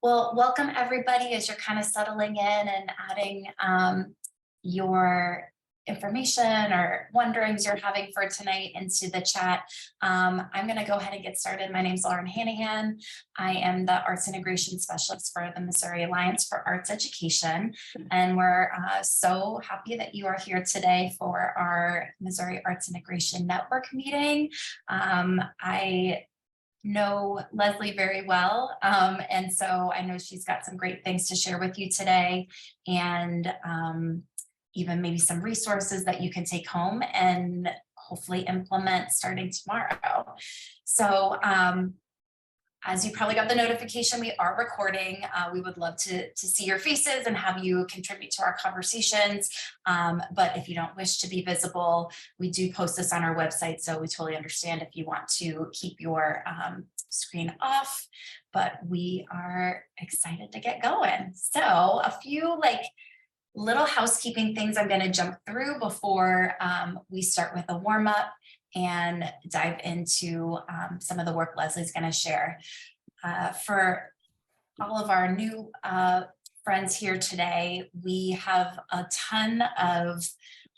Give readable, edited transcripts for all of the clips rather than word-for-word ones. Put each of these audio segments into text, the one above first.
Well, welcome everybody as you're kind of settling in and adding your information or wonderings you're having for tonight into the chat. I'm going to go ahead and get started. My name is Lauren Hanahan. I am the Arts Integration Specialist for the Missouri Alliance for Arts Education. And we're so happy that you are here today for our Missouri Arts Integration Network meeting. I know Leslie very well. And so I know she's got some great things to share with you today, and even maybe some resources that you can take home and hopefully implement starting tomorrow. So as you probably got the notification, we are recording. We would love to see your faces and have you contribute to our conversations. But if you don't wish to be visible, we do post this on our website. So we totally understand if you want to keep your screen off, but we are excited to get going. So a few little housekeeping things I'm going to jump through before we start with a warm up and dive into some of the work Leslie's going to share. For all of our new friends here today, we have a ton of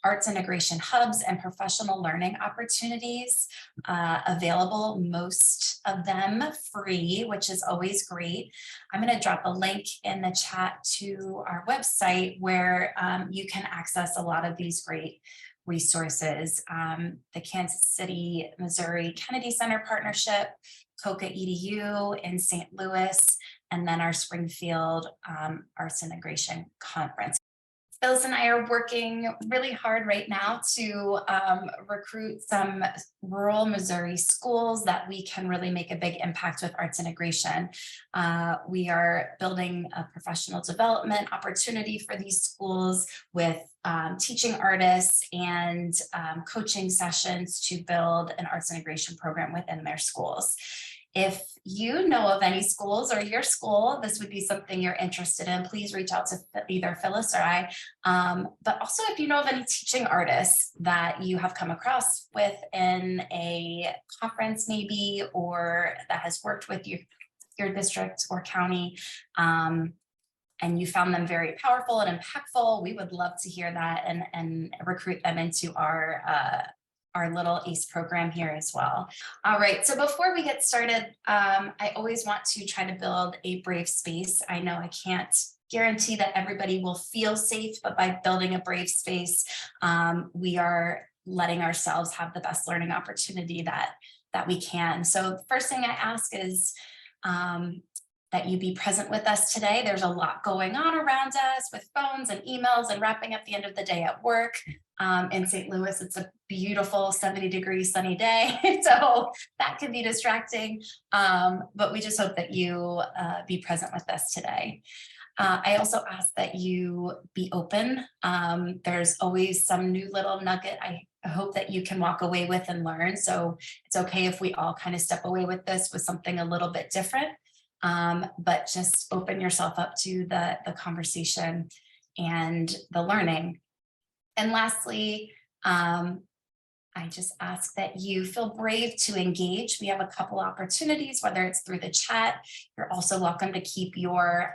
arts integration hubs and professional learning opportunities available, most of them free, which is always great. I'm going to drop a link in the chat to our website where you can access a lot of these great resources. The Kansas City, Missouri Kennedy Center Partnership, COCA EDU in St. Louis, and then our Springfield Arts Integration Conference. Phyllis and I are working really hard right now to recruit some rural Missouri schools that we can really make a big impact with arts integration. We are building a professional development opportunity for these schools with teaching artists and coaching sessions to build an arts integration program within their schools. If you know of any schools or your school, this would be something you're interested in, please reach out to either Phyllis or I. But also if you know of any teaching artists that you have come across with in a conference maybe, or that has worked with your district or county, and you found them very powerful and impactful, we would love to hear that and recruit them into our little ACE program here as well. All right, so before we get started, I always want to try to build a brave space. I know I can't guarantee that everybody will feel safe, but by building a brave space, we are letting ourselves have the best learning opportunity that we can. So the first thing I ask is that you be present with us today. There's a lot going on around us with phones and emails and wrapping up the end of the day at work. In St. Louis, it's a beautiful 70-degree sunny day, so that can be distracting, but we just hope that you be present with us today. I also ask that you be open. There's always some new little nugget I hope that you can walk away with and learn, so it's okay if we all kind of step away with this with something a little bit different, but just open yourself up to the conversation and the learning. And lastly, I just ask that you feel brave to engage. We have a couple opportunities, whether it's through the chat. You're also welcome to keep your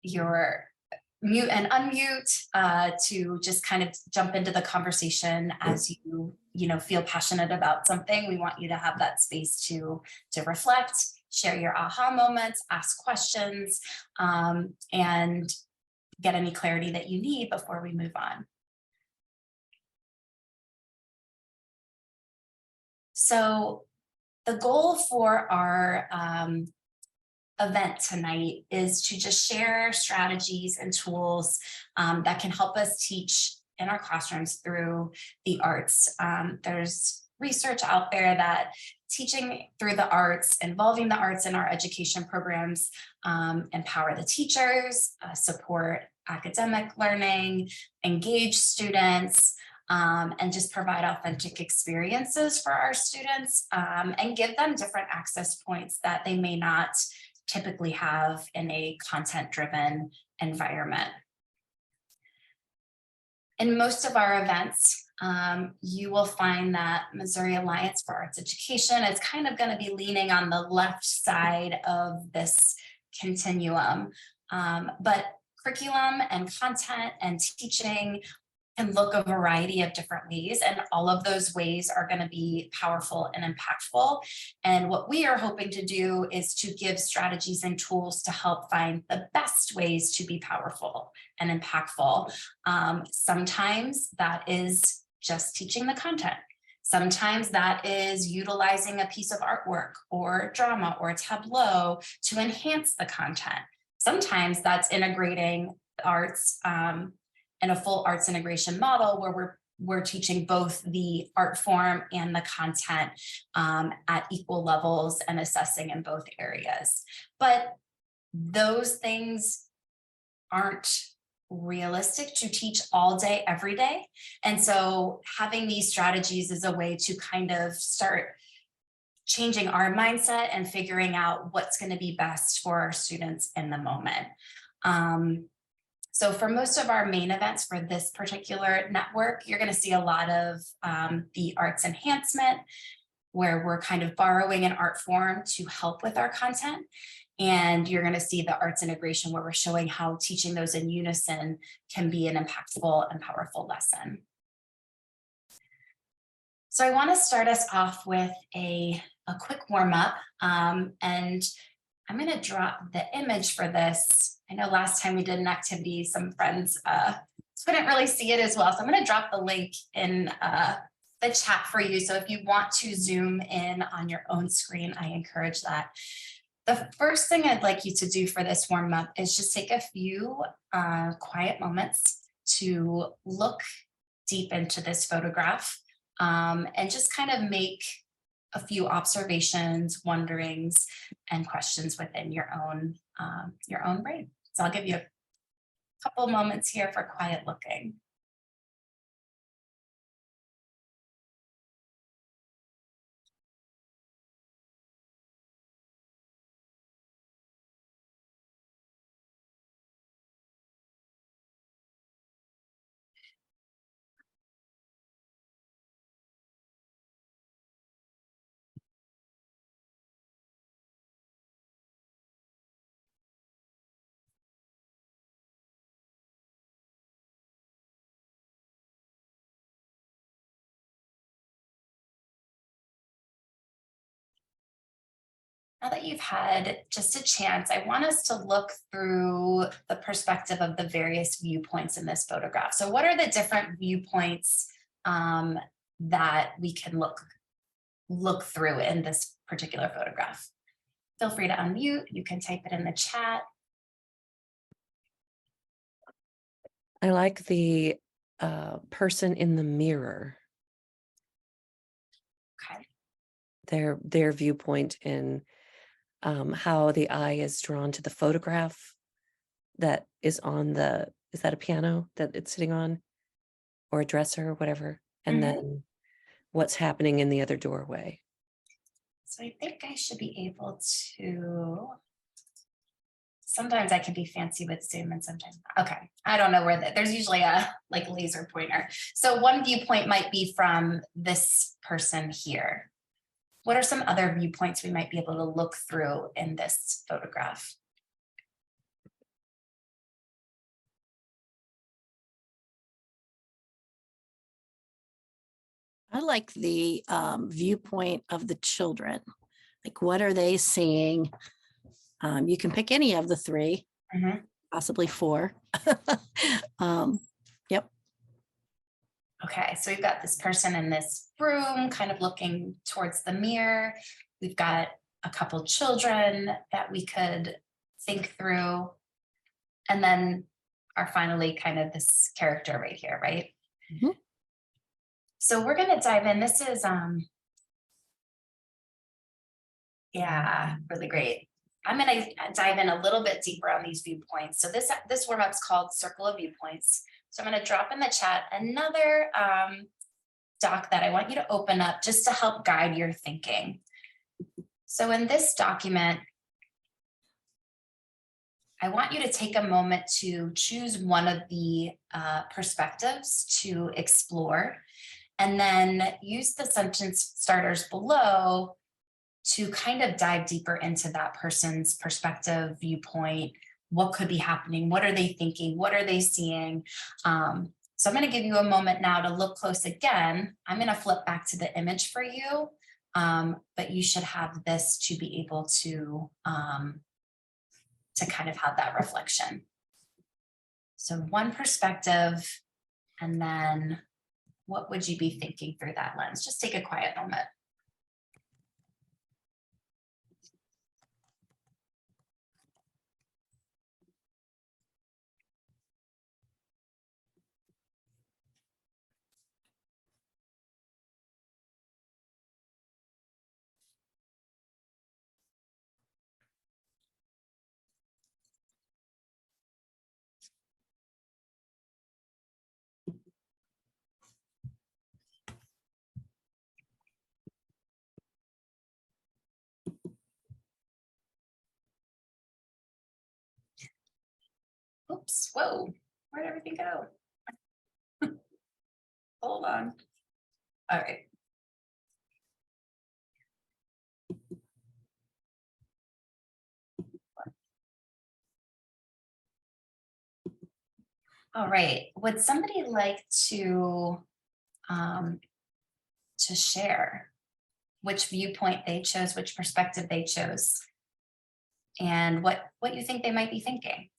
mute and unmute to just kind of jump into the conversation as you feel passionate about something. We want you to have that space to reflect, share your aha moments, ask questions, and get any clarity that you need before we move on. So the goal for our event tonight is to just share strategies and tools that can help us teach in our classrooms through the arts. There's research out there that teaching through the arts, involving the arts in our education programs, empower the teachers, support academic learning, engage students, and just provide authentic experiences for our students, and give them different access points that they may not typically have in a content-driven environment. In most of our events, you will find that Missouri Alliance for Arts Education is kind of going to be leaning on the left side of this continuum. But curriculum and content and teaching can look a variety of different ways, and all of those ways are going to be powerful and impactful. And what we are hoping to do is to give strategies and tools to help find the best ways to be powerful and impactful. Sometimes that is just teaching the content. Sometimes that is utilizing a piece of artwork or drama or tableau to enhance the content. Sometimes that's integrating arts in a full arts integration model where we're teaching both the art form and the content at equal levels and assessing in both areas. But those things aren't realistic to teach all day, every day. And so having these strategies is a way to kind of start changing our mindset and figuring out what's going to be best for our students in the moment. So for most of our main events for this particular network, you're going to see a lot of the arts enhancement, where we're kind of borrowing an art form to help with our content. And you're going to see the arts integration, where we're showing how teaching those in unison can be an impactful and powerful lesson. So I want to start us off with a quick warm up, and I'm going to drop the image for this. I know last time we did an activity, some friends couldn't really see it as well. So I'm going to drop the link in the chat for you. So if you want to zoom in on your own screen, I encourage that. The first thing I'd like you to do for this warm up is just take a few quiet moments to look deep into this photograph and just kind of make a few observations, wonderings, and questions within your own brain. So I'll give you a couple moments here for quiet looking. Now that you've had just a chance, I want us to look through the perspective of the various viewpoints in this photograph. So what are the different viewpoints that we can look through in this particular photograph? Feel free to unmute. You can type it in the chat. I like the person in the mirror. Okay. Their viewpoint in how the eye is drawn to the photograph that is on is that a piano that it's sitting on, or a dresser or whatever, and then what's happening in the other doorway. So I think I should be able to, sometimes I can be fancy with Zoom and sometimes, okay. I don't know where there's usually a like laser pointer. So one viewpoint might be from this person here. What are some other viewpoints we might be able to look through in this photograph? I like the viewpoint of the children. Like, what are they seeing? You can pick any of the three, possibly four. Yep. Okay, so we've got this person in this room kind of looking towards the mirror. We've got a couple children that we could think through. And then are finally kind of this character right here, right? So we're going to dive in. This is, yeah, really great. I'm going to dive in a little bit deeper on these viewpoints. So this warm up is called Circle of Viewpoints. So I'm going to drop in the chat another doc that I want you to open up just to help guide your thinking. So in this document, I want you to take a moment to choose one of the perspectives to explore, and then use the sentence starters below to kind of dive deeper into that person's perspective, viewpoint, what could be happening, what are they thinking, what are they seeing. So I'm going to give you a moment now to look close again. I'm going to flip back to the image for you, but you should have this to be able to kind of have that reflection. So one perspective, and then what would you be thinking through that lens? Just take a quiet moment. Oops, whoa, where'd everything go? Hold on. All right. All right, would somebody like to share which viewpoint they chose, which perspective they chose, and what you think they might be thinking?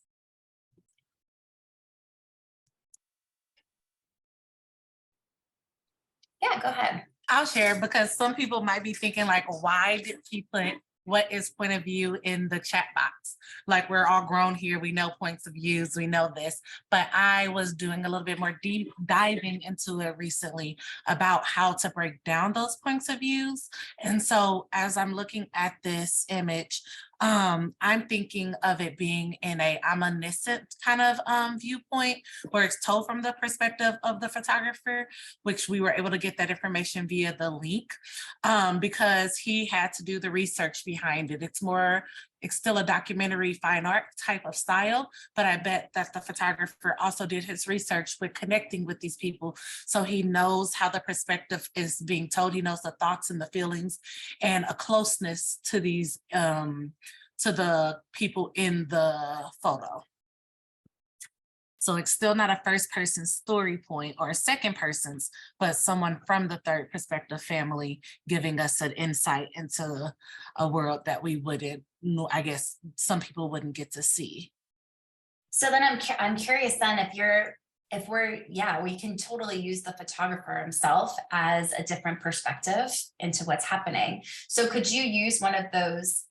Yeah, go ahead. I'll share, because some people might be thinking like, why did she put what is point of view in the chat box? Like, we're all grown here, we know points of views, we know this, but I was doing a little bit more deep diving into it recently about how to break down those points of views. And so as I'm looking at this image, I'm thinking of it being in a omniscient kind of viewpoint, where it's told from the perspective of the photographer, which we were able to get that information via the link, because he had to do the research behind it. It's still a documentary fine art type of style, but I bet that the photographer also did his research with connecting with these people. So he knows how the perspective is being told. He knows the thoughts and the feelings, and a closeness to these, to the people in the photo. So it's still not a first person story point or a second person's, but someone from the third perspective family giving us an insight into a world that we wouldn't, I guess some people wouldn't get to see. So then I'm curious then, we can totally use the photographer himself as a different perspective into what's happening. So could you use one of those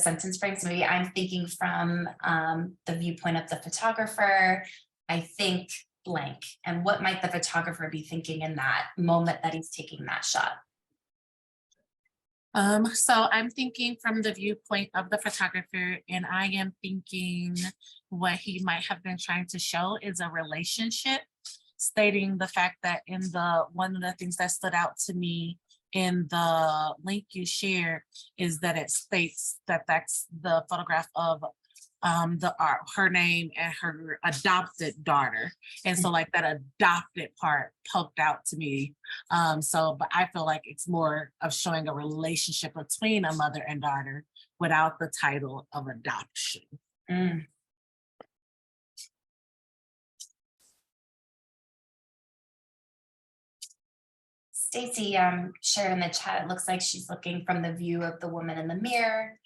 sentence frames? Maybe I'm thinking from the viewpoint of the photographer, I think blank. And what might the photographer be thinking in that moment that he's taking that shot? So I'm thinking from the viewpoint of the photographer, and I am thinking what he might have been trying to show is a relationship, stating the fact that one of the things that stood out to me in the link you shared is that it states that that's the photograph of her name and her adopted daughter, and so like that adopted part poked out to me. But I feel like it's more of showing a relationship between a mother and daughter without the title of adoption. Stacy shared in the chat, it looks like she's looking from the view of the woman in the mirror.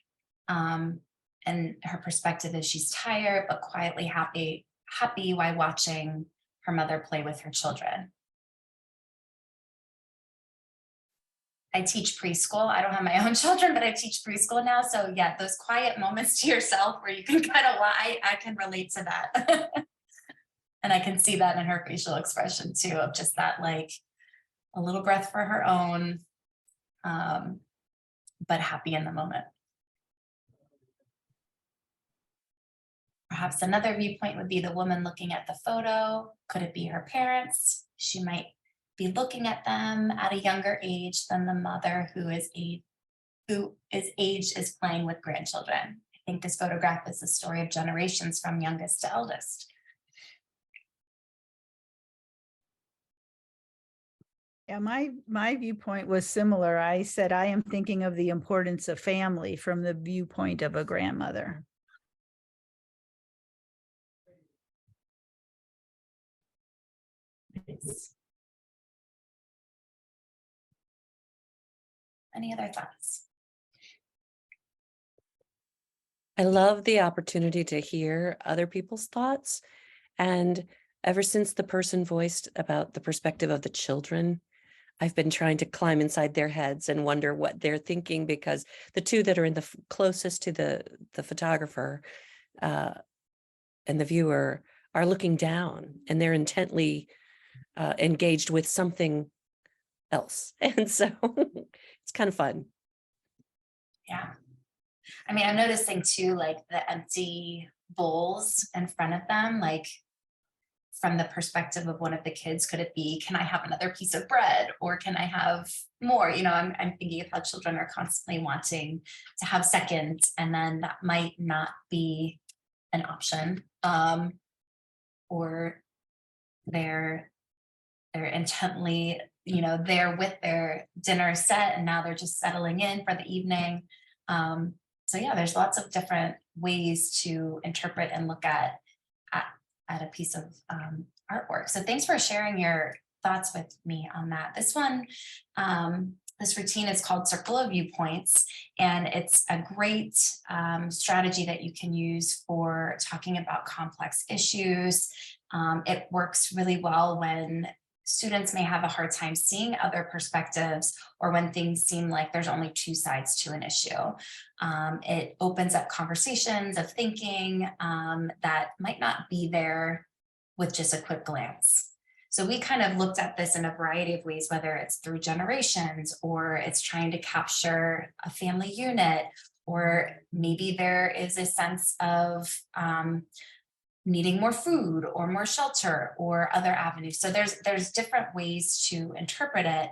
And her perspective is she's tired, but quietly happy while watching her mother play with her children. I teach preschool. I don't have my own children, but I teach preschool now. So yeah, those quiet moments to yourself where you can kind of lie, I can relate to that. And I can see that in her facial expression too, of just that, like, a little breath for her own, but happy in the moment. Perhaps another viewpoint would be the woman looking at the photo. Could it be her parents? She might be looking at them at a younger age than the mother whose age is playing with grandchildren. I think this photograph is the story of generations from youngest to eldest. Yeah, my viewpoint was similar. I said, I am thinking of the importance of family from the viewpoint of a grandmother. Any other thoughts? I love the opportunity to hear other people's thoughts. And ever since the person voiced about the perspective of the children, I've been trying to climb inside their heads and wonder what they're thinking, because the two that are in the closest to the photographer and the viewer are looking down, and they're intently engaged with something else. And so it's kind of fun. Yeah. I mean, I'm noticing too, like the empty bowls in front of them, like from the perspective of one of the kids, could it be, can I have another piece of bread, or can I have more? You know, I'm thinking of how children are constantly wanting to have seconds, and then that might not be an option. Or they're intently, you know, they're with their dinner set and now they're just settling in for the evening. So yeah, there's lots of different ways to interpret and look at a piece of artwork. So thanks for sharing your thoughts with me on that. This one, this routine is called Circle of Viewpoints, and it's a great strategy that you can use for talking about complex issues. It works really well when students may have a hard time seeing other perspectives, or when things seem like there's only two sides to an issue. It opens up conversations of thinking that might not be there with just a quick glance. So we kind of looked at this in a variety of ways, whether it's through generations, or it's trying to capture a family unit, or maybe there is a sense of needing more food or more shelter or other avenues. So there's different ways to interpret it.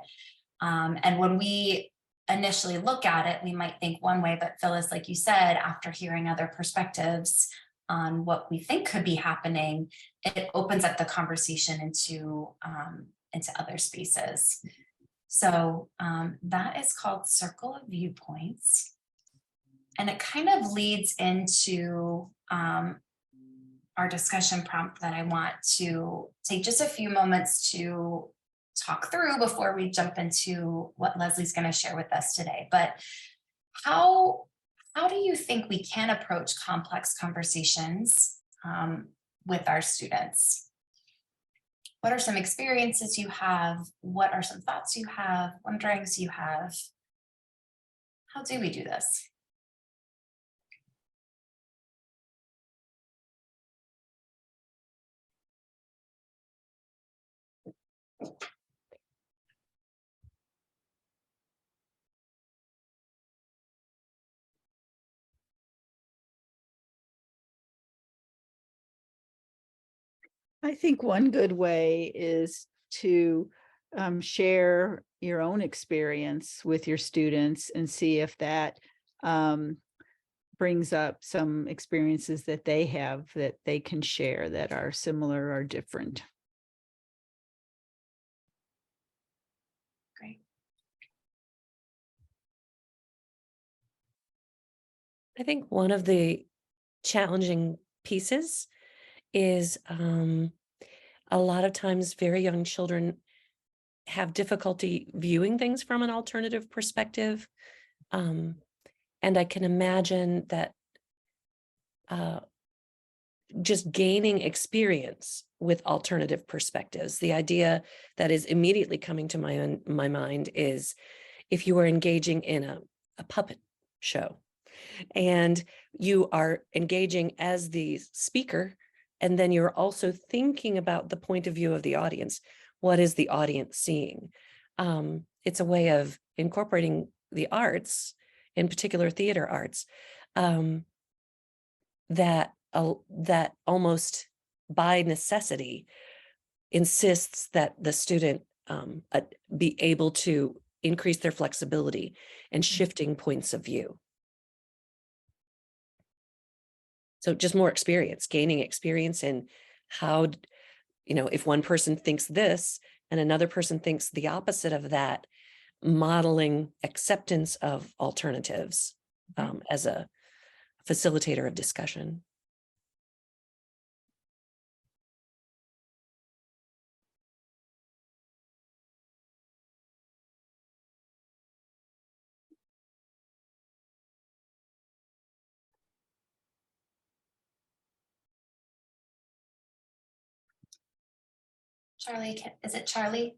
And when we initially look at it, we might think one way, but Phyllis, like you said, after hearing other perspectives on what we think could be happening, it opens up the conversation into other spaces. So that is called Circle of Viewpoints. And it kind of leads into our discussion prompt that I want to take just a few moments to talk through before we jump into what Leslie's going to share with us today. But how do you think we can approach complex conversations with our students? What are some experiences you have? What are some thoughts you have, wonderings you have? How do we do this? I think one good way is to share your own experience with your students and see if that brings up some experiences that they have that they can share that are similar or different. Great. I think one of the challenging pieces is a lot of times very young children have difficulty viewing things from an alternative perspective. And I can imagine that just gaining experience with alternative perspectives, the idea that is immediately coming to my mind is if you are engaging in a puppet show and you are engaging as the speaker, and then you're also thinking about the point of view of the audience. What is the audience seeing? It's a way of incorporating the arts, in particular theater arts, that almost by necessity insists that the student be able to increase their flexibility and shifting points of view. So just more experience, gaining experience in how, if one person thinks this and another person thinks the opposite of that, modeling acceptance of alternatives as a facilitator of discussion. Charlie, is it Charlie?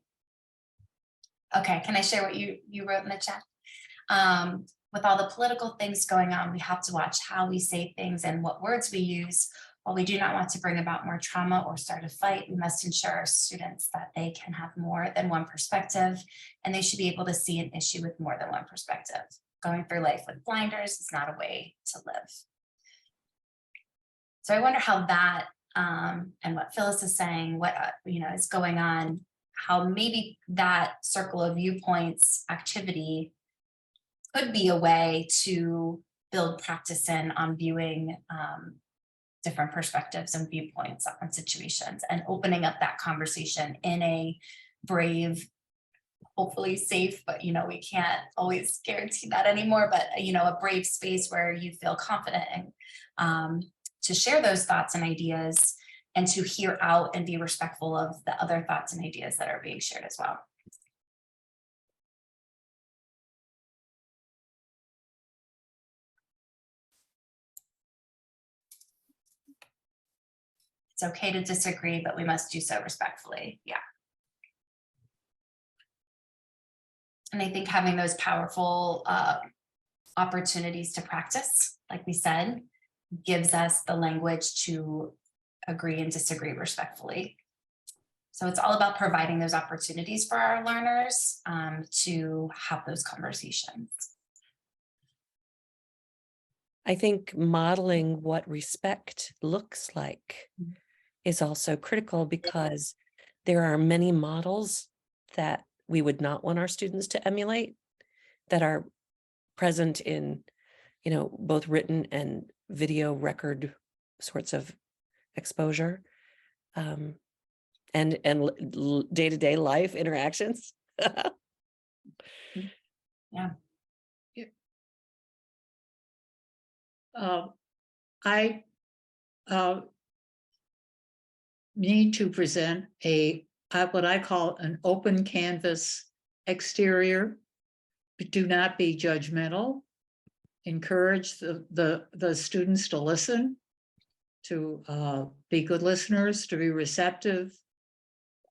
Okay, can I share what you wrote in the chat? With all the political things going on, we have to watch how we say things and what words we use. While we do not want to bring about more trauma or start a fight, we must ensure our students that they can have more than one perspective, and they should be able to see an issue with more than one perspective. Going through life with blinders is not a way to live. So I wonder how that, and what Phyllis is saying, what is going on, how maybe that circle of viewpoints activity could be a way to build practice in on viewing different perspectives and viewpoints on situations, and opening up that conversation in a brave, hopefully safe, but we can't always guarantee that anymore, but a brave space where you feel confident and to share those thoughts and ideas, and to hear out and be respectful of the other thoughts and ideas that are being shared as well. It's okay to disagree, but we must do so respectfully. Yeah. And I think having those powerful opportunities to practice, like we said, gives us the language to agree and disagree respectfully. So it's all about providing those opportunities for our learners to have those conversations. I think modeling what respect looks like is also critical, because there are many models that we would not want our students to emulate that are present in, both written and video record sorts of exposure, and day-to-day life interactions. Yeah. I need to present what I call an open canvas exterior. But do not be judgmental. Encourage the students to listen, to be good listeners, to be receptive,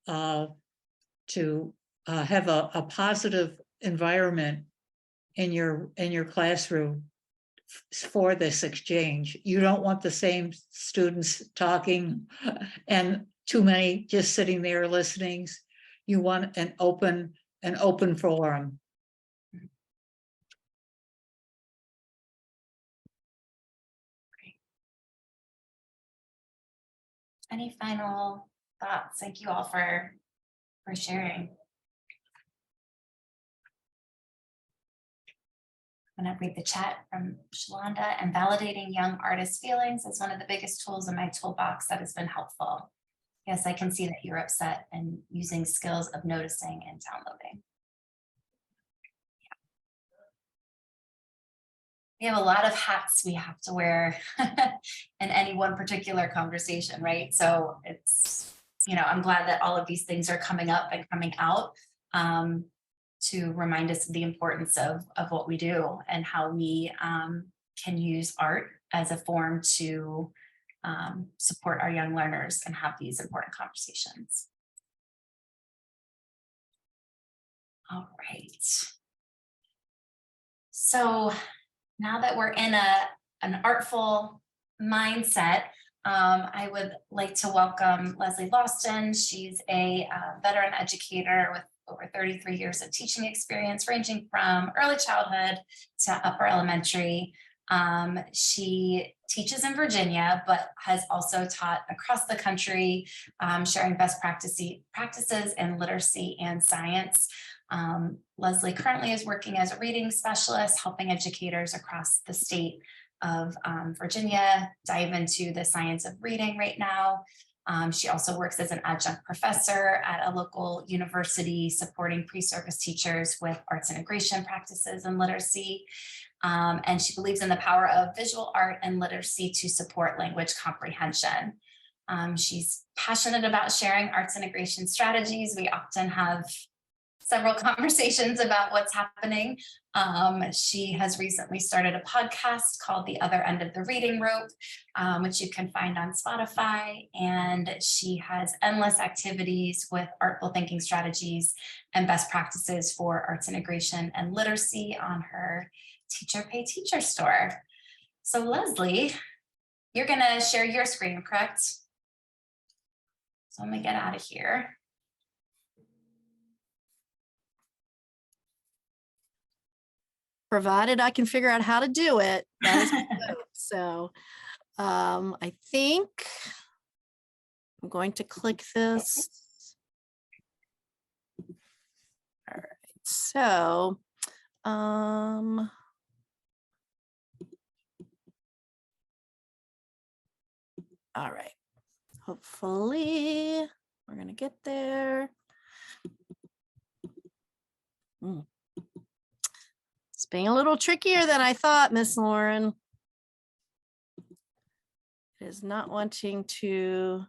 to have a positive environment in your classroom for this exchange. You don't want the same students talking and too many just sitting there listening. You want an open forum. Any final thoughts? Thank you all for sharing. I'm going to read the chat from Shalonda. And validating young artists' feelings is one of the biggest tools in my toolbox that has been helpful. Yes, I can see that you're upset, and using skills of noticing and downloading. Yeah. We have a lot of hats we have to wear in any one particular conversation, right? So it's, I'm glad that all of these things are coming up and coming out to remind us of the importance of what we do, and how we can use art as a form to support our young learners and have these important conversations. All right. So now that we're in an artful mindset, I would like to welcome Leslie Lawston. She's a veteran educator with over 33 years of teaching experience, ranging from early childhood to upper elementary. She teaches in Virginia, but has also taught across the country, sharing best practices in literacy and science. Leslie currently is working as a reading specialist, helping educators across the state of Virginia dive into the science of reading right now. She also works as an adjunct professor at a local university supporting pre-service teachers with arts integration practices and literacy. And she believes in the power of visual art and literacy to support language comprehension. She's passionate about sharing arts integration strategies. We often have several conversations about what's happening. She has recently started a podcast called The Other End of the Reading Rope, which you can find on Spotify. And she has endless activities with artful thinking strategies and best practices for arts integration and literacy on her Teacher Pay Teacher store. So Leslie, you're gonna share your screen, correct? So I'm gonna get out of here. Provided I can figure out how to do it. That is good. So I think I'm going to click this. All right, so all right, hopefully we're gonna get there. It's being a little trickier than I thought, Miss Lauren. It is not wanting to.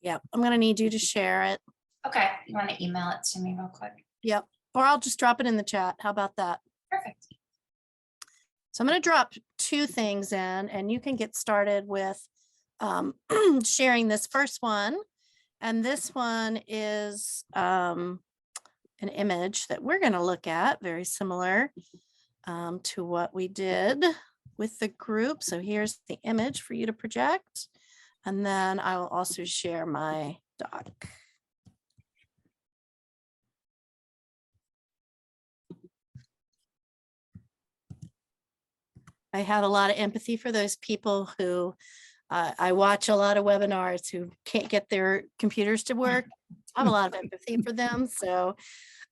Yep, I'm gonna need you to share it. Okay, you want to email it to me real quick? Yep, or I'll just drop it in the chat. How about that? Perfect. So I'm going to drop two things in, and you can get started with sharing this first one. And this one is an image that we're going to look at, very similar to what we did with the group. So here's the image for you to project. And then I will also share my doc. I have a lot of empathy for those people who I watch a lot of webinars who can't get their computers to work. I have a lot of empathy for them. So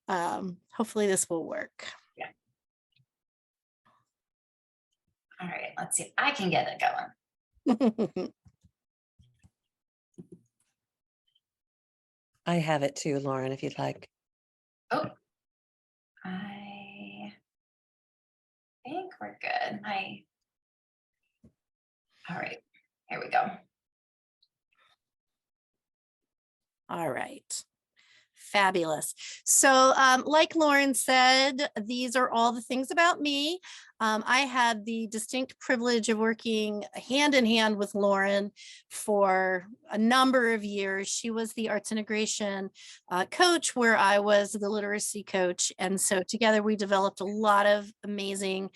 hopefully this will work. Yeah. All right, let's see if I can get it going. I have it too, Lauren, if you'd like. Oh, I think we're good. All right, here we go. All right. Fabulous. So like Lauren said, these are all the things about me. I had the distinct privilege of working hand in hand with Lauren for a number of years. She was the arts integration coach where I was the literacy coach. And so together we developed a lot of amazing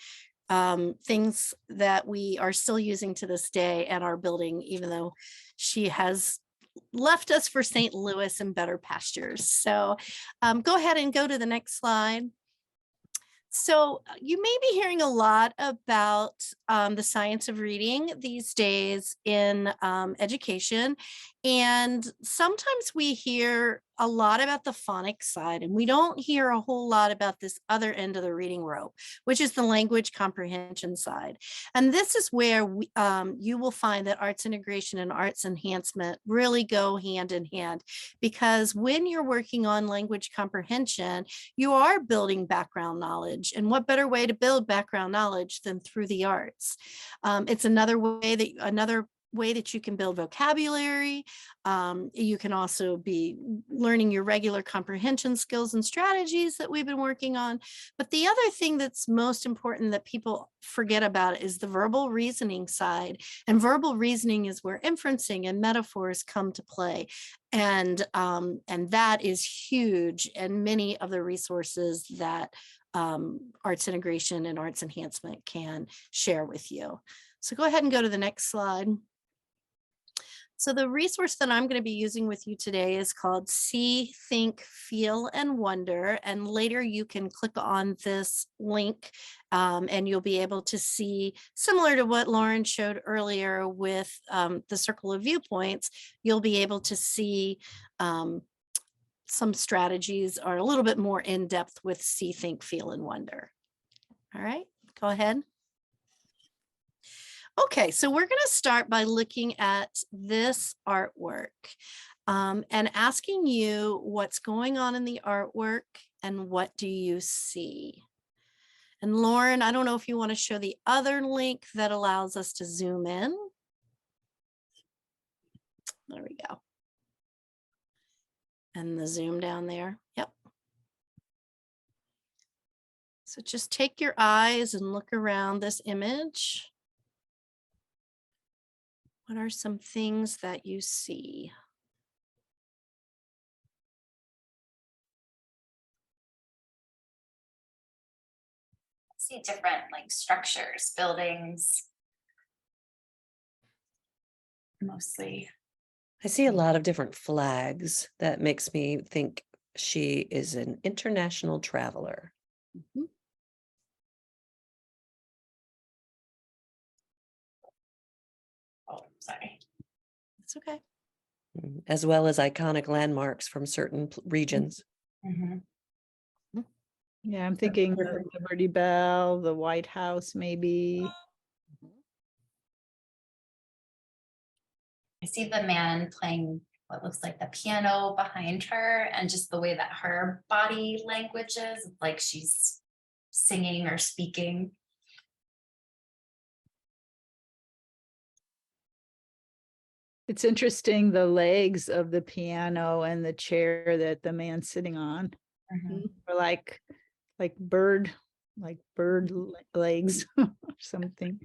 things that we are still using to this day and are building, even though she has left us for St. Louis and better pastures. So go ahead and go to the next slide. So you may be hearing a lot about the science of reading these days in education. And sometimes we hear a lot about the phonics side, and we don't hear a whole lot about this other end of the reading rope, which is the language comprehension side. And this is where you will find that arts integration and arts enhancement really go hand in hand, because when you're working on language comprehension, you are building background knowledge. And what better way to build background knowledge than through the arts? It's another way that you can build vocabulary. You can also be learning your regular comprehension skills and strategies that we've been working on. But the other thing that's most important that people forget about is the verbal reasoning side. And verbal reasoning is where inferencing and metaphors come to play. And that is huge. And many of the resources that arts integration and arts enhancement can share with you. So go ahead and go to the next slide. So the resource that I'm going to be using with you today is called See, Think, Feel, and Wonder. And later you can click on this link and you'll be able to see, similar to what Lauren showed earlier with the circle of viewpoints, you'll be able to see some strategies are a little bit more in depth with See, Think, Feel, and Wonder. All right, go ahead. Okay, so we're going to start by looking at this artwork and asking you what's going on in the artwork and what do you see? And Lauren, I don't know if you want to show the other link that allows us to zoom in. There we go. And the zoom down there. Yep. So just take your eyes and look around this image. What are some things that you see? See different like structures, buildings. Mostly. I see a lot of different flags that makes me think she is an international traveler. Mhm. Oh, sorry. It's okay. As well as iconic landmarks from certain regions. Mhm. Yeah, I'm thinking the Liberty Bell, the White House, maybe. I see the man playing what looks like the piano behind her, and just the way that her body language is, like she's singing or speaking. It's interesting, the legs of the piano and the chair that the man's sitting on Mhm. are like bird legs or something.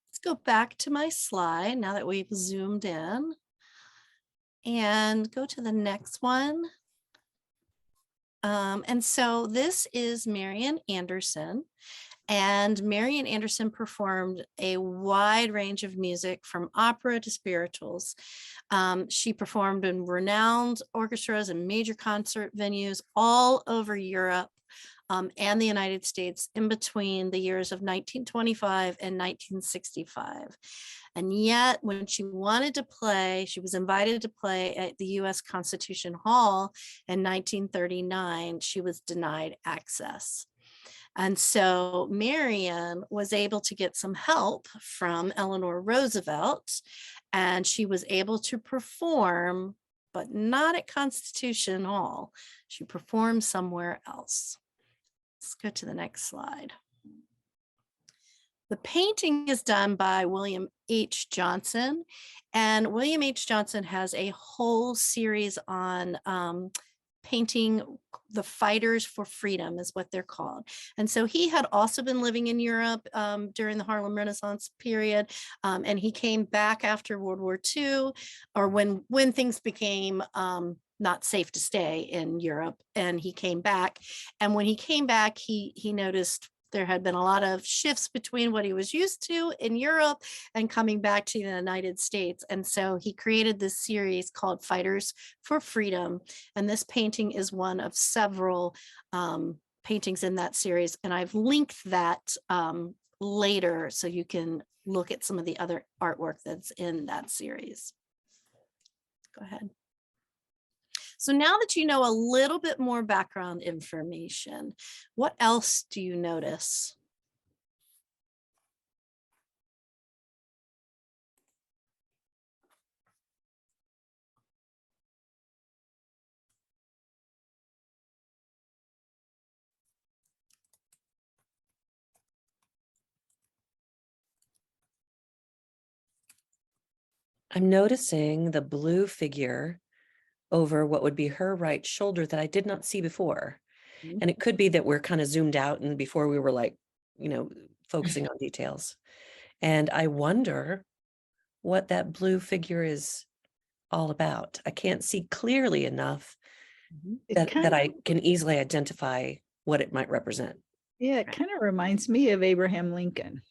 Let's go back to my slide now that we've zoomed in and go to the next one. And so this is Marian Anderson. And Marian Anderson performed a wide range of music from opera to spirituals. She performed in renowned orchestras and major concert venues all over Europe and the United States in between the years of 1925 and 1965. And yet, when she wanted to play, she was invited to play at the US Constitution Hall in 1939. She was denied access. And so Marian was able to get some help from Eleanor Roosevelt, and she was able to perform, but not at Constitution Hall. She performed somewhere else. Let's go to the next slide. The painting is done by William H. Johnson, and William H. Johnson has a whole series on painting the fighters for freedom is what they're called. And so he had also been living in Europe during the Harlem Renaissance period. And he came back after World War II, or when things became not safe to stay in Europe. And he came back. And when he came back, he noticed there had been a lot of shifts between what he was used to in Europe and coming back to the United States. And so he created this series called Fighters for Freedom. And this painting is one of several paintings in that series. And I've linked that later so you can look at some of the other artwork that's in that series. Go ahead. So now that you know a little bit more background information, what else do you notice? I'm noticing the blue figure over what would be her right shoulder that I did not see before. Mhm. And it could be that we're kind of zoomed out and before we were like, focusing on details. And I wonder what that blue figure is all about. I can't see clearly enough It that I can easily identify what it might represent. Yeah, it kind of reminds me of Abraham Lincoln.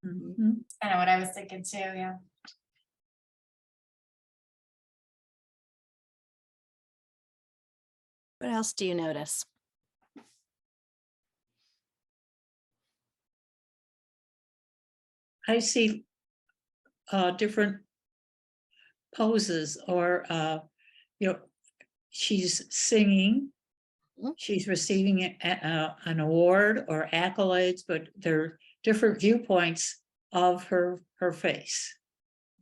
Mhm. Kind of what I was thinking too, yeah. What else do you notice? I see different poses or, she's singing, Mhm. she's receiving an award or accolades, but there are different viewpoints of her face.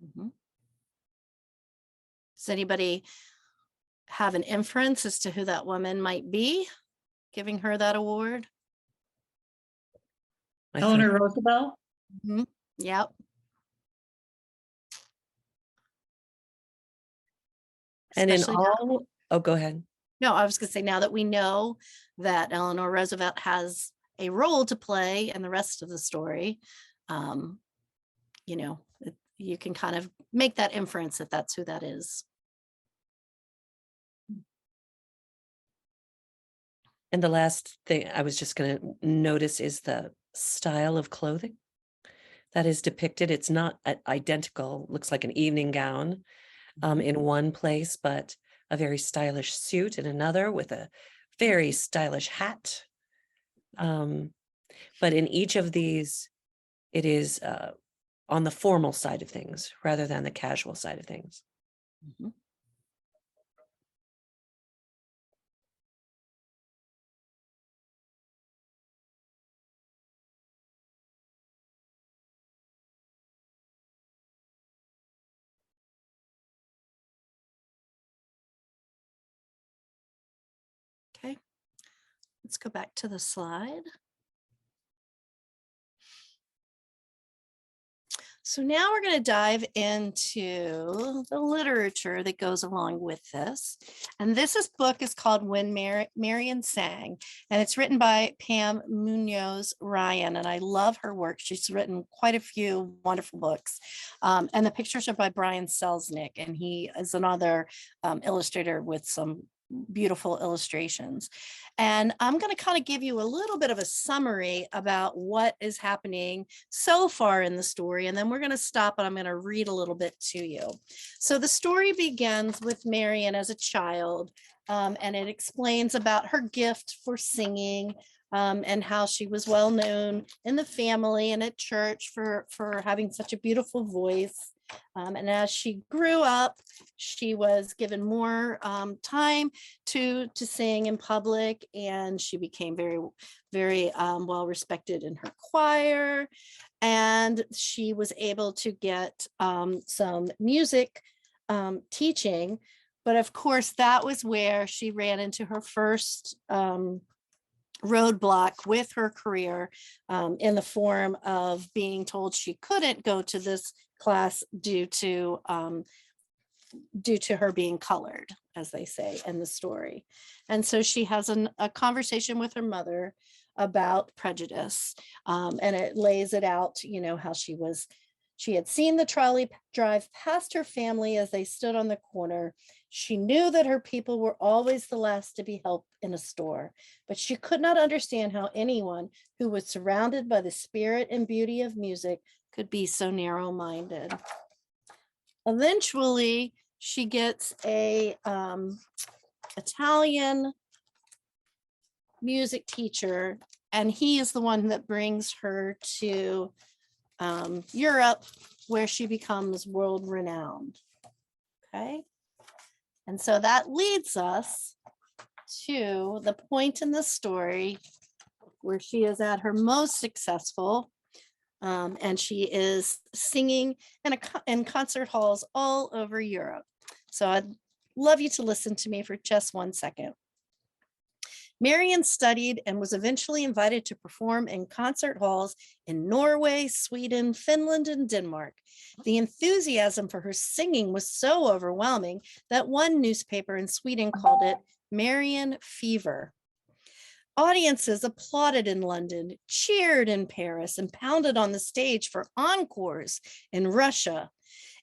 Mhm. Does anybody have an inference as to who that woman might be giving her that award? I Eleanor find- Roosevelt? Mhm. Yep. And in Especially now- all, oh, go ahead. No, I was gonna say, now that we know that Eleanor Roosevelt has a role to play in the rest of the story, you can kind of make that inference that that's who that is. And the last thing I was just going to notice is the style of clothing that is depicted. It's not identical, looks like an evening gown in one place, but a very stylish suit in another with a very stylish hat. But in each of these, it is on the formal side of things rather than the casual side of things. Mhm. Okay, let's go back to the slide. So now we're going to dive into the literature that goes along with this. And this book is called When Marian Sang, and it's written by Pam Munoz Ryan. And I love her work. She's written quite a few wonderful books. And the pictures are by Brian Selznick, and he is another illustrator with some beautiful illustrations. And I'm going to kind of give you a little bit of a summary about what is happening so far in the story, and then we're going to stop and I'm going to read a little bit to you. So the story begins with Marian as a child, and it explains about her gift for singing, and how she was well known in the family and at church for having such a beautiful voice. And as she grew up, she was given more time to sing in public, and she became very, very well respected in her choir. And she was able to get some music teaching. But of course, that was where she ran into her first roadblock with her career, in the form of being told she couldn't go to this class due to her being colored, as they say in the story. And so she has a conversation with her mother about prejudice, and it lays it out, how she had seen the trolley drive past her family as they stood on the corner. She knew that her people were always the last to be helped in a store, but she could not understand how anyone who was surrounded by the spirit and beauty of music could be so narrow-minded. Eventually, she gets a Italian music teacher, and he is the one that brings her to Europe, where she becomes world renowned. Okay. And so that leads us to the point in the story where she is at her most successful, and she is singing in concert halls all over Europe. So I'd love you to listen to me for just 1 second. Marian studied and was eventually invited to perform in concert halls in Norway, Sweden, Finland, and Denmark. The enthusiasm for her singing was so overwhelming that one newspaper in Sweden called it Marian fever. Audiences applauded in London, cheered in Paris, and pounded on the stage for encores in Russia.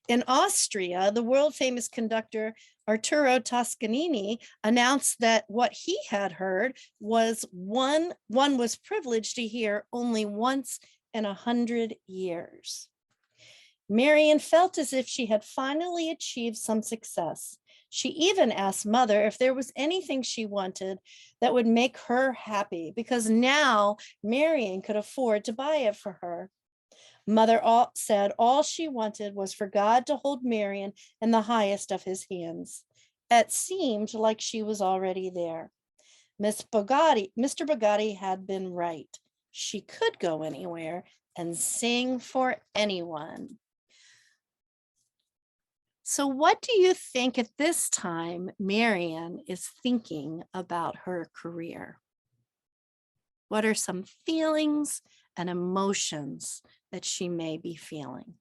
In Austria, the world famous conductor Arturo Toscanini announced that what he had heard was one was privileged to hear only once in 100 years. Marian felt as if she had finally achieved some success. She even asked Mother if there was anything she wanted that would make her happy, because now Marian could afford to buy it for her. Mother said all she wanted was for God to hold Marion in the highest of his hands. It seemed like she was already there. Mr. Bugatti had been right. She could go anywhere and sing for anyone. So what do you think at this time Marion is thinking about her career? What are some feelings and emotions that she may be feeling?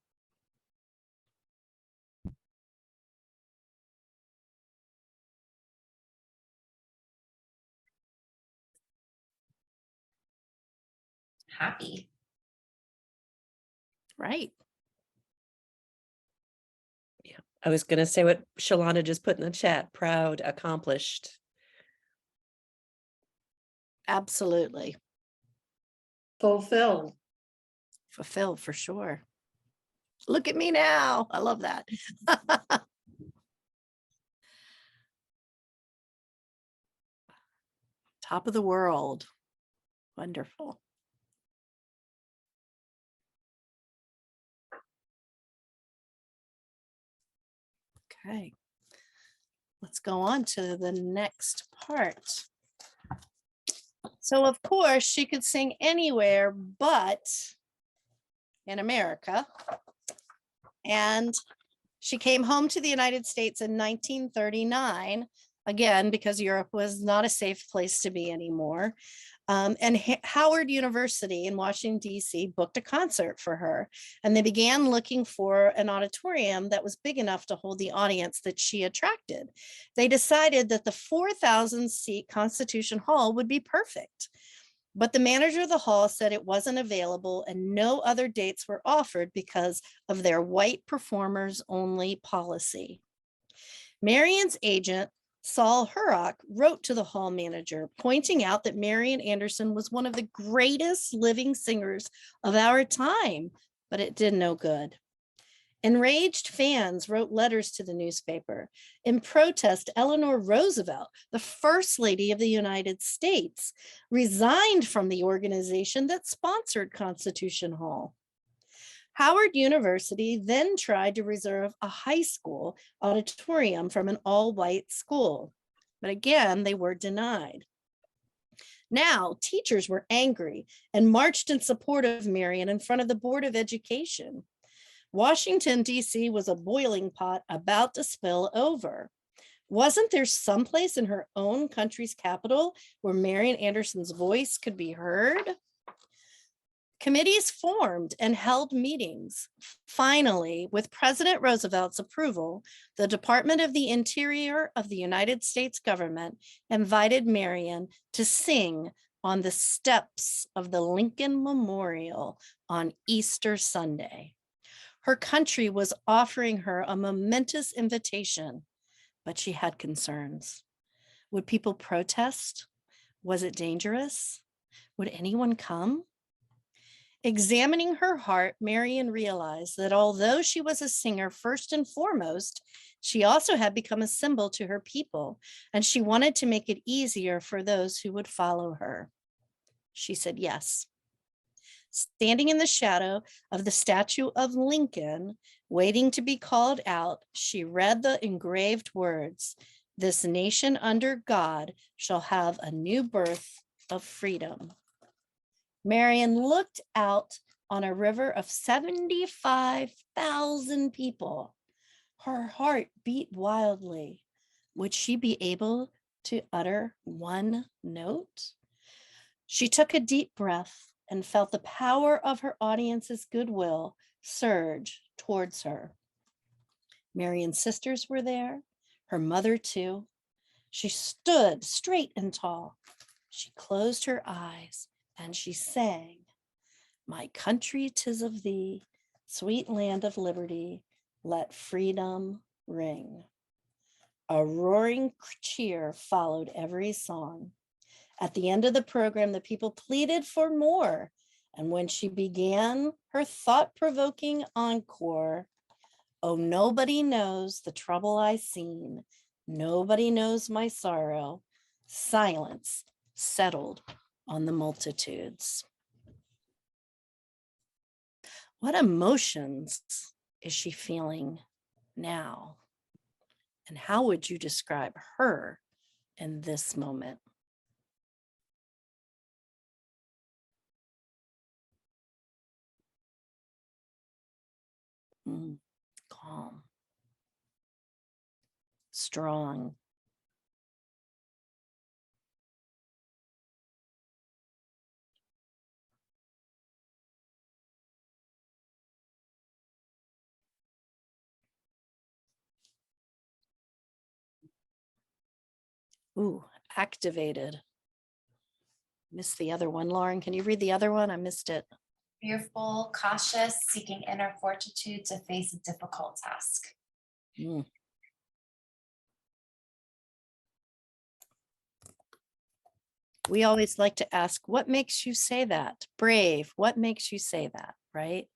Happy. Right. I was going to say what Shalana just put in the chat, proud, accomplished. Absolutely. Fulfilled. Fulfilled for sure. Look at me now. I love that. Top of the world. Wonderful. Okay. Let's go on to the next part. So of course she could sing anywhere but in America. And she came home to the United States in 1939, again, because Europe was not a safe place to be anymore. And Howard University in Washington, D.C. booked a concert for her. And they began looking for an auditorium that was big enough to hold the audience that she attracted. They decided that the 4,000 seat Constitution Hall would be perfect. But the manager of the hall said it wasn't available and no other dates were offered because of their white performers only policy. Marion's agent, Saul Hurrock, wrote to the hall manager, pointing out that Marian Anderson was one of the greatest living singers of our time, but it did no good. Enraged fans wrote letters to the newspaper. In protest, Eleanor Roosevelt, the First Lady of the United States, resigned from the organization that sponsored Constitution Hall. Howard University then tried to reserve a high school auditorium from an all-white school, but again, they were denied. Now, teachers were angry and marched in support of Marion in front of the Board of Education. Washington, D.C. was a boiling pot about to spill over. Wasn't there someplace in her own country's capital where Marian Anderson's voice could be heard? Committees formed and held meetings. Finally, with President Roosevelt's approval, the Department of the Interior of the United States government invited Marion to sing on the steps of the Lincoln Memorial on Easter Sunday. Her country was offering her a momentous invitation, but she had concerns. Would people protest? Was it dangerous? Would anyone come? Examining her heart, Marion realized that although she was a singer first and foremost, she also had become a symbol to her people, and she wanted to make it easier for those who would follow her. She said yes. Standing in the shadow of the statue of Lincoln, waiting to be called out, she read the engraved words, "This nation under God shall have a new birth of freedom." Marion looked out on a river of 75,000 people. Her heart beat wildly. Would she be able to utter one note? She took a deep breath and felt the power of her audience's goodwill surge towards her. Marion's sisters were there, her mother too. She stood straight and tall. She closed her eyes and she sang, "My country, 'tis of thee, sweet land of liberty, let freedom ring." A roaring cheer followed every song. At the end of the program, the people pleaded for more. And when she began her thought-provoking encore, "Oh, nobody knows the trouble I seen. Nobody knows my sorrow." Silence settled on the multitudes. What emotions is she feeling now? And how would you describe her in this moment? Calm, strong. Ooh, activated. Missed the other one. Lauren, can you read the other one? I missed it. Fearful, cautious, seeking inner fortitude to face a difficult task. Mm. We always like to ask, what makes you say that? Brave, what makes you say that, right?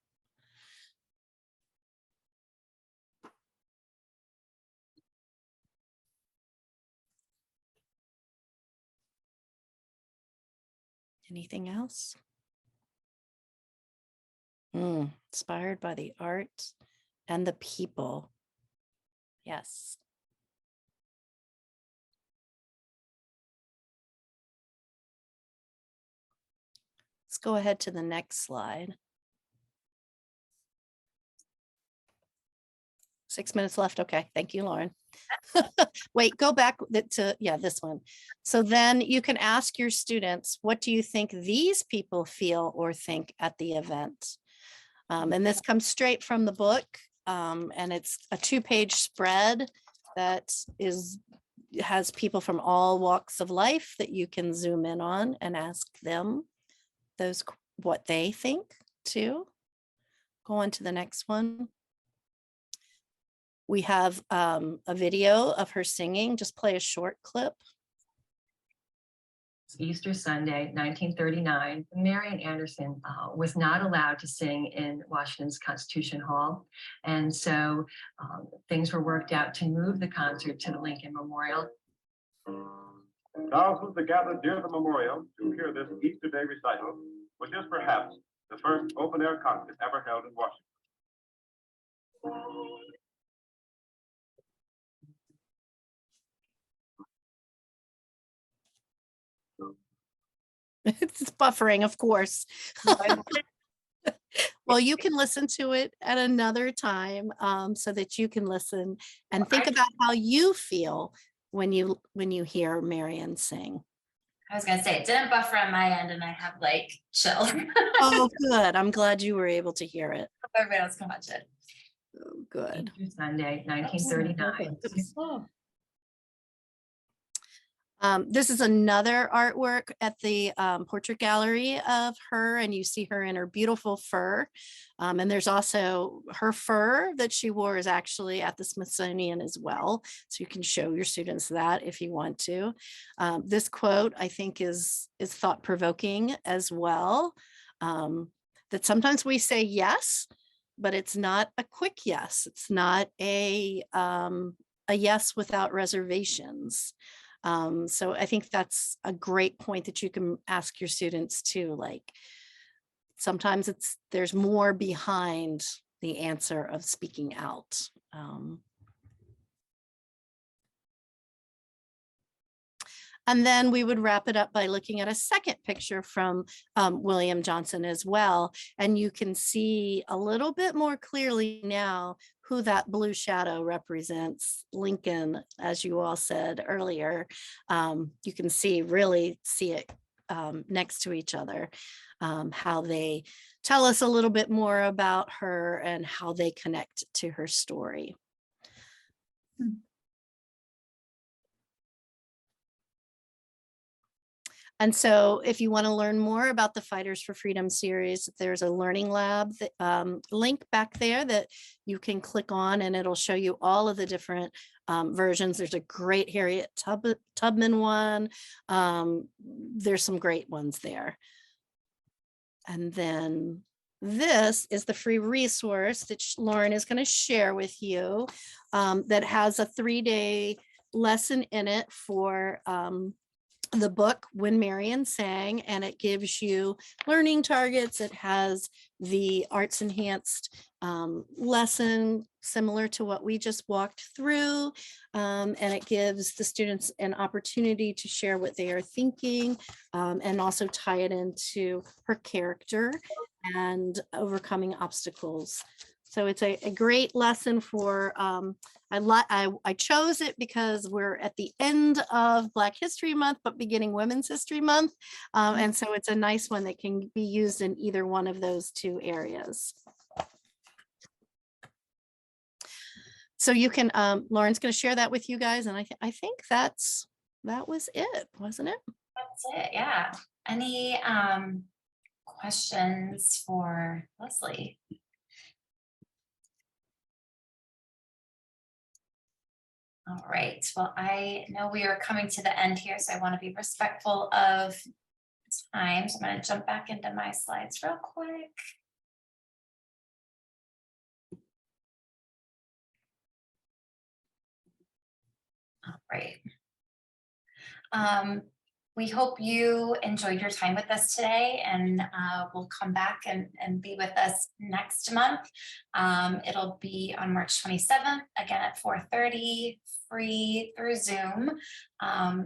Anything else? Inspired by the art and the people. Yes. Let's go ahead to the next slide. 6 minutes left. Okay, thank you, Lauren. Wait, go back to, yeah, this one. So then you can ask your students, what do you think these people feel or think at the event? And this comes straight from the book, and it's a 2-page spread that has people from all walks of life that you can zoom in on and ask them what they think too. Go on to the next one. We have a video of her singing. Just play a short clip. Easter Sunday, 1939, Marian Anderson was not allowed to sing in Washington's Constitution Hall. And so things were worked out to move the concert to the Lincoln Memorial. Thousands are gathered near the memorial to hear this Easter Day recital, which is perhaps the first open-air concert ever held in Washington. It's buffering, of course. Well, you can listen to it at another time, so that you can listen and think about how you feel when you hear Marian sing. I was gonna say, it didn't buffer on my end and I have like chill. Oh, good. I'm glad you were able to hear it. Everybody else can watch it. Oh, good. Easter Sunday, 1939. This is another artwork at the portrait gallery of her, and you see her in her beautiful fur. And there's also her fur that she wore is actually at the Smithsonian as well. So you can show your students that if you want to. This quote, I think, is thought-provoking as well. That sometimes we say yes, but it's not a quick yes. It's not a yes without reservations. So I think that's a great point that you can ask your students too. Like sometimes there's more behind the answer of speaking out. And then we would wrap it up by looking at a second picture from William Johnson as well. And you can see a little bit more clearly now who that blue shadow represents. Lincoln, as you all said earlier. You can really see it next to each other, how they tell us a little bit more about her and how they connect to her story. And so if you want to learn more about the Fighters for Freedom series, there's a Learning Lab link back there that you can click on, and it'll show you all of the different versions. There's a great Harriet Tubman one. There's some great ones there. And then this is the free resource that Lauren is going to share with you that has a 3-day lesson in it for the book When Marian Sang, and it gives you learning targets. It has the arts enhanced lesson similar to what we just walked through. And it gives the students an opportunity to share what they are thinking and also tie it into her character and overcoming obstacles. So it's a great lesson for, I chose it because we're at the end of Black History Month, but beginning Women's History Month. And so it's a nice one that can be used in either one of those two areas. So you can, Lauren's going to share that with you guys. And I think that was it, wasn't it? That's it, yeah. Any questions for Leslie? All right, well, I know we are coming to the end here, so I want to be respectful of time. So I'm going to jump back into my slides real quick. All right. We hope you enjoyed your time with us today, and we'll come back and be with us next month. It'll be on March 27th, again at 4:30, free through Zoom.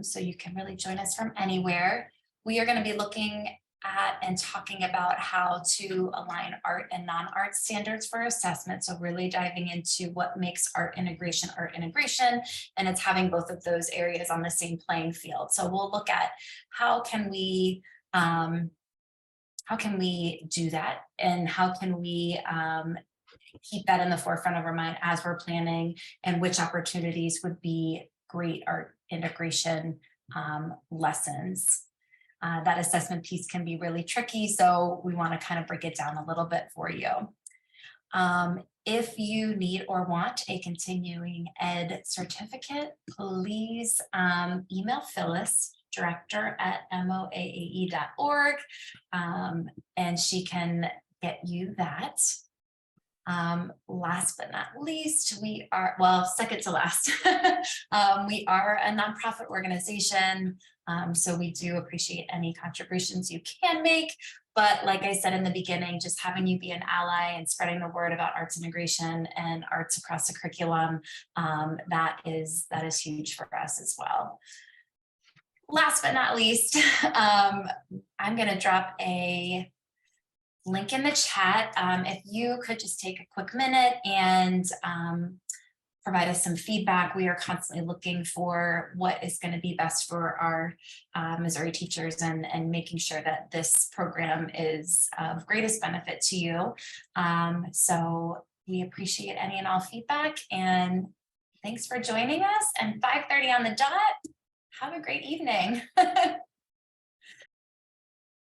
So you can really join us from anywhere. We are going to be looking at and talking about how to align art and non-art standards for assessment. So really diving into what makes art integration, and it's having both of those areas on the same playing field. So we'll look at how can we do that, and how can we keep that in the forefront of our mind as we're planning, and which opportunities would be great art integration lessons. That assessment piece can be really tricky, so we want to kind of break it down a little bit for you. If you need or want a continuing ed certificate, please email Phyllis, director@moaae.org, and she can get you that. Last but not least, we are, well, second to last, we are a nonprofit organization. So we do appreciate any contributions you can make. But like I said in the beginning, just having you be an ally and spreading the word about arts integration and arts across the curriculum, that is huge for us as well. Last but not least, I'm going to drop a link in the chat. If you could just take a quick minute and provide us some feedback. We are constantly looking for what is going to be best for our Missouri teachers, and making sure that this program is of greatest benefit to you. So we appreciate any and all feedback, and thanks for joining us. And 5:30 on the dot. Have a great evening.